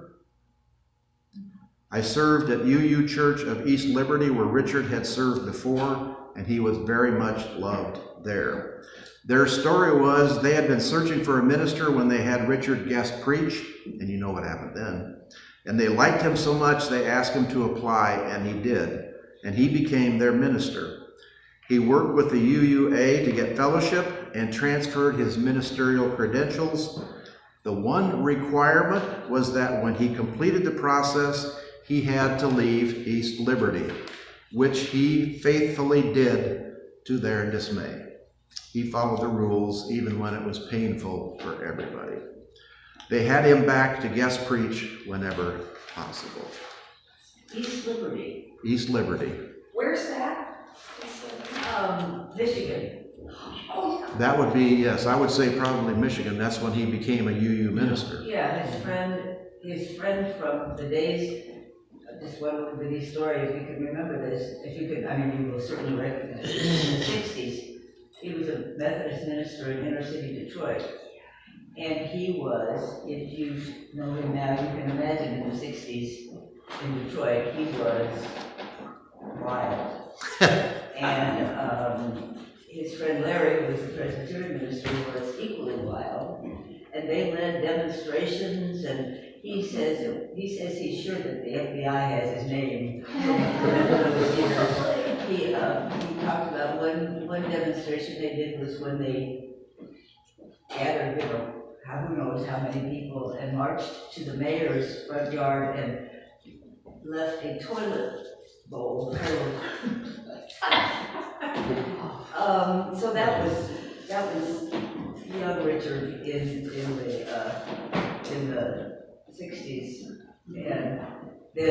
I served at UU Church of East Liberty, where Richard had served before, and he was very much loved there. Their story was they had been searching for a minister when they had Richard guest preach, and you know what happened then. And they liked him so much they asked him to apply, and he did. And he became their minister. He worked with the UUA to get fellowship and transferred his ministerial credentials. The one requirement was that when he completed the process, he had to leave East Liberty, which he faithfully did to their dismay. He followed the rules even when it was painful for everybody. They had him back to guest preach whenever possible. East Liberty, East Liberty. Where's that? Michigan. Oh, yeah. That would be, yes, I would say probably Michigan. That's when he became a UU minister. Yeah, his friend from the days, just one little bitty story, if you can remember this, if you could, I mean, you will certainly recognize it. In the 60s, he was a Methodist minister in inner city Detroit. And he was, if you know him now, you can imagine in the 60s in Detroit, he was wild. And his friend Larry, who was the Presbyterian minister, was equally wild. And they led demonstrations, and he says he's sure that the FBI has his name. He talked about one demonstration they did was when they gathered, who knows how many people, and marched to the mayor's front yard and left a toilet bowl full of so that was young Richard in the 60s, and then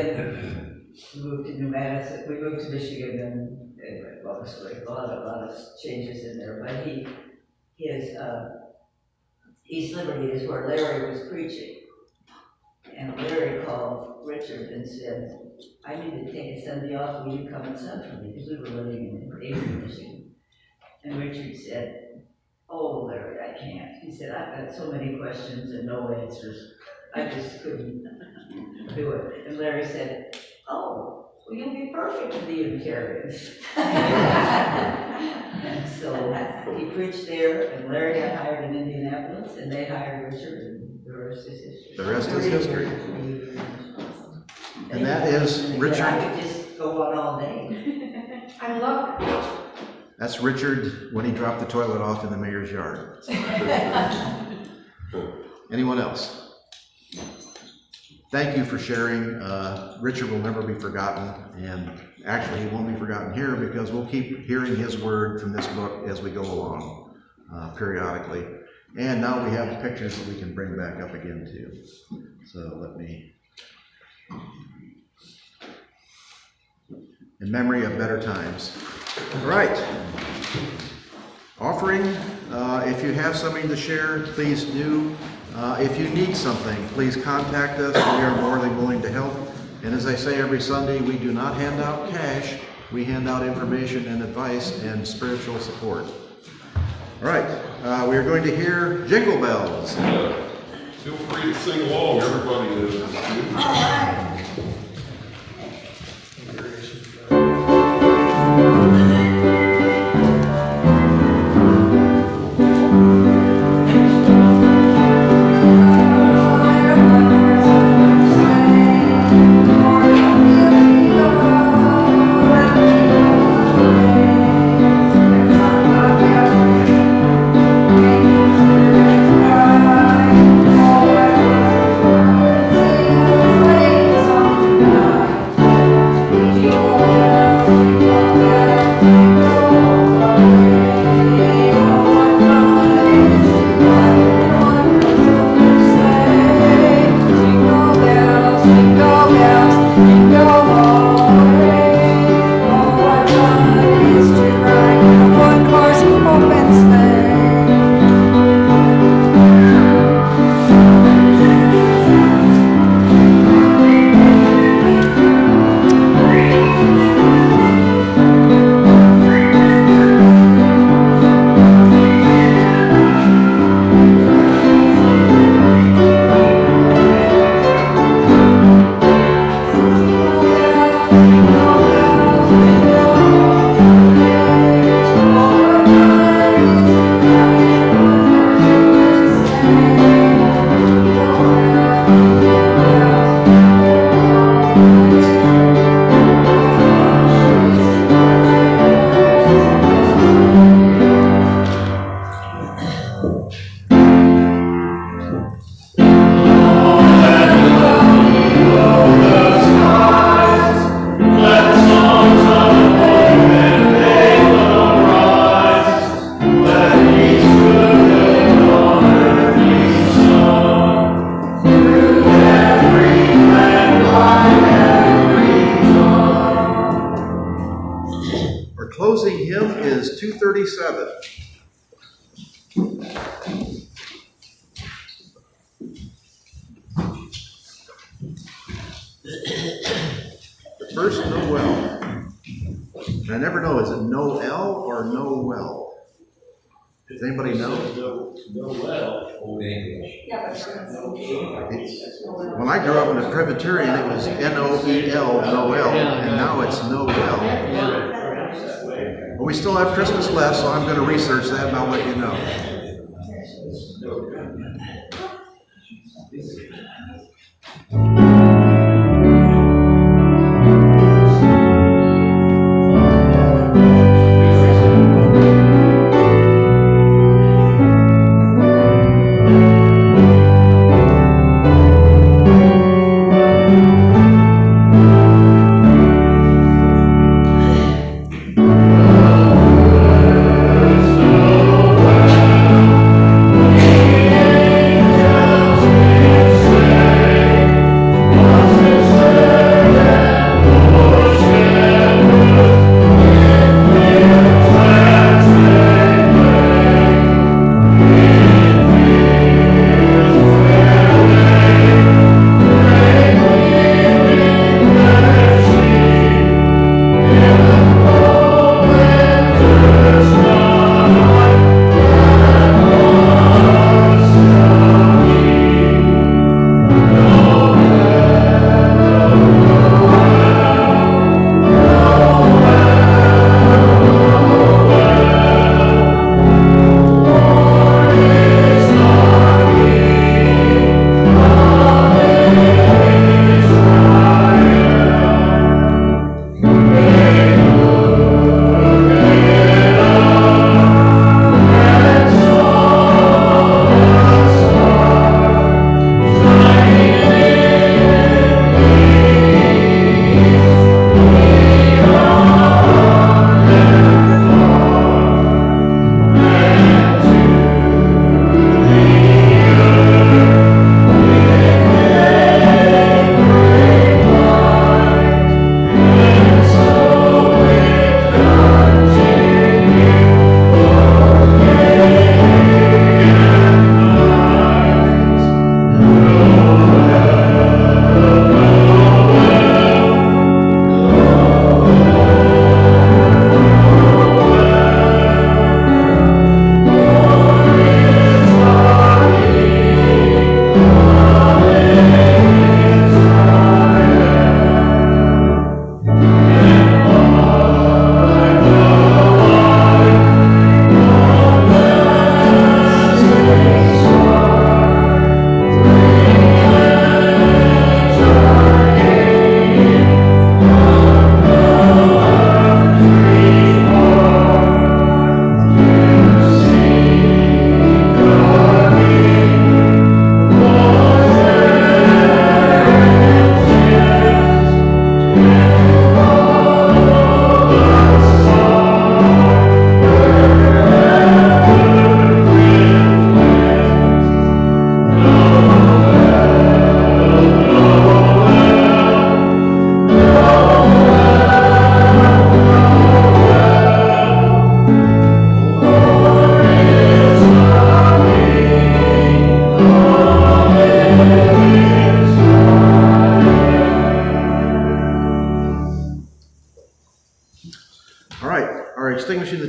we moved to Madison. We moved to Michigan, and anyway, long story, a lot of changes in there. But his East Liberty is where Larry was preaching, and Larry called Richard and said, "I need to take a Sunday off. Will you come and sing for me?" Because we were living in Avery, Michigan. And Richard said, "Oh, Larry, I can't." He said, "I've got so many questions and no answers. I just couldn't do it." And Larry said, "Oh, well, you'll be perfect for the Unitarians." And so he preached there, and Larry got hired in Indianapolis, and they hired Richard, and the rest is history. The rest is history. And that is Richard. I could just go on all day. I love it. That's Richard when he dropped the toilet off in the mayor's yard. Anyone else? thank you for sharing. Richard will never be forgotten, and actually he won't be forgotten here because we'll keep hearing his word from this book as we go along periodically. And now we have pictures that we can bring back up again too. So let me, in memory of better times. All right. Offering, if you have something to share, please do. If you need something, please contact us. We are more than willing to help. And as I say every Sunday, we do not hand out cash. We hand out information and advice and spiritual support. All right, we are going to hear Jingle Bells. Feel free to sing along, everybody is. All right. Closing hymn is 237. The first Noel. And I never know, is it Noel or Noel? Does anybody know? Old English. Yeah, but When I grew up in a Presbyterian, it was Noel, Noel, and now it's Noel. But we still have Christmas left, so I'm going to research that and I'll let you know.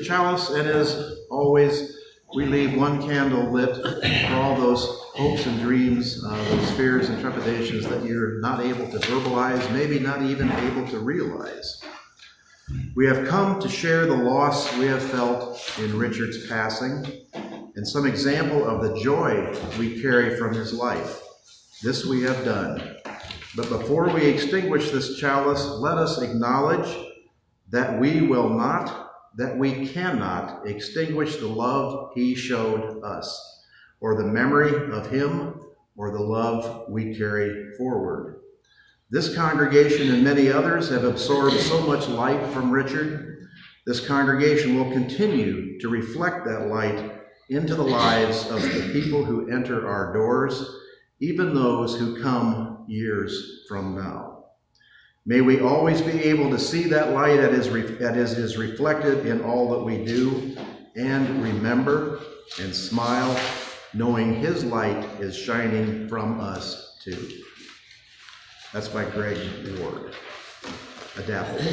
chalice, and as always, we leave one candle lit for all those hopes and dreams, those fears and trepidations that you're not able to verbalize, maybe not even able to realize. We have come to share the loss we have felt in Richard's passing and some example of the joy we carry from his life. This we have done. But before we extinguish this chalice, let us acknowledge that we cannot extinguish the love he showed us, or the memory of him, or the love we carry forward. This congregation and many others have absorbed so much light from Richard. This congregation will continue to reflect that light into the lives of the people who enter our doors, even those who come years from now. May we always be able to see that light that is reflected in all that we do, and remember and smile, knowing his light is shining from us too. That's by Greg Ward, adapted.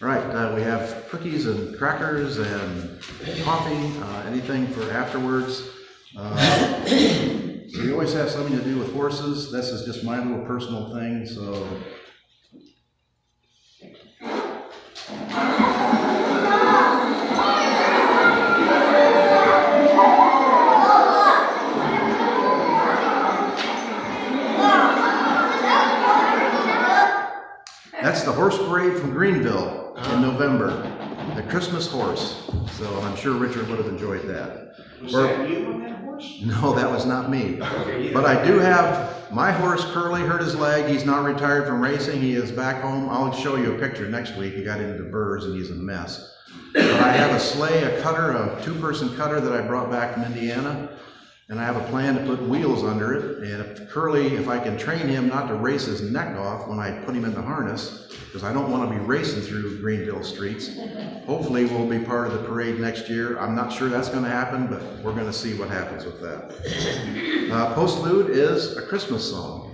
All right, we have cookies and crackers and coffee, anything for afterwards. We always have something to do with horses. This is just my little personal thing, so. That's the horse parade from Greenville in November, the Christmas horse. So I'm sure Richard would have enjoyed that. Was that you on that horse? No, that was not me. Okay, yeah. But I do have, my horse Curly hurt his leg. He's now retired from racing. He is back home. I'll show you a picture next week. He got into burrs and he's a mess. But I have a sleigh, a cutter, a two-person cutter that I brought back from Indiana. And I have a plan to put wheels under it. And if Curly, if I can train him not to race his neck off when I put him in the harness, because I don't want to be racing through Greenville streets, hopefully we'll be part of the parade next year. I'm not sure that's going to happen, but we're going to see what happens with that. Postlude is a Christmas song.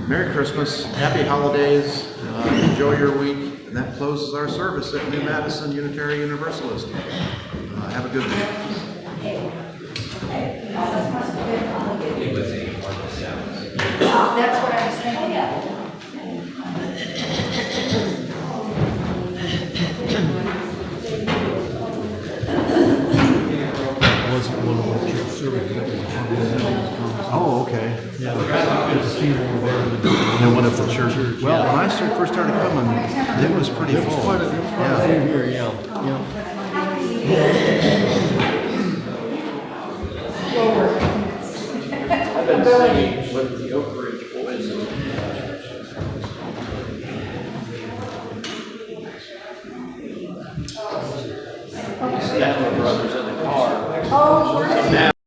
Merry Christmas, happy holidays, enjoy your week, and that closes our service at New Madison Unitarian Universalist. Have a good week. It was a hard sound. That's what I was thinking of. Oh, okay. And what if the church? Well, when I first started coming, it was pretty full. Yeah. ability. with the Oak Ridge boys. That's my brother's in the car. Oh, So now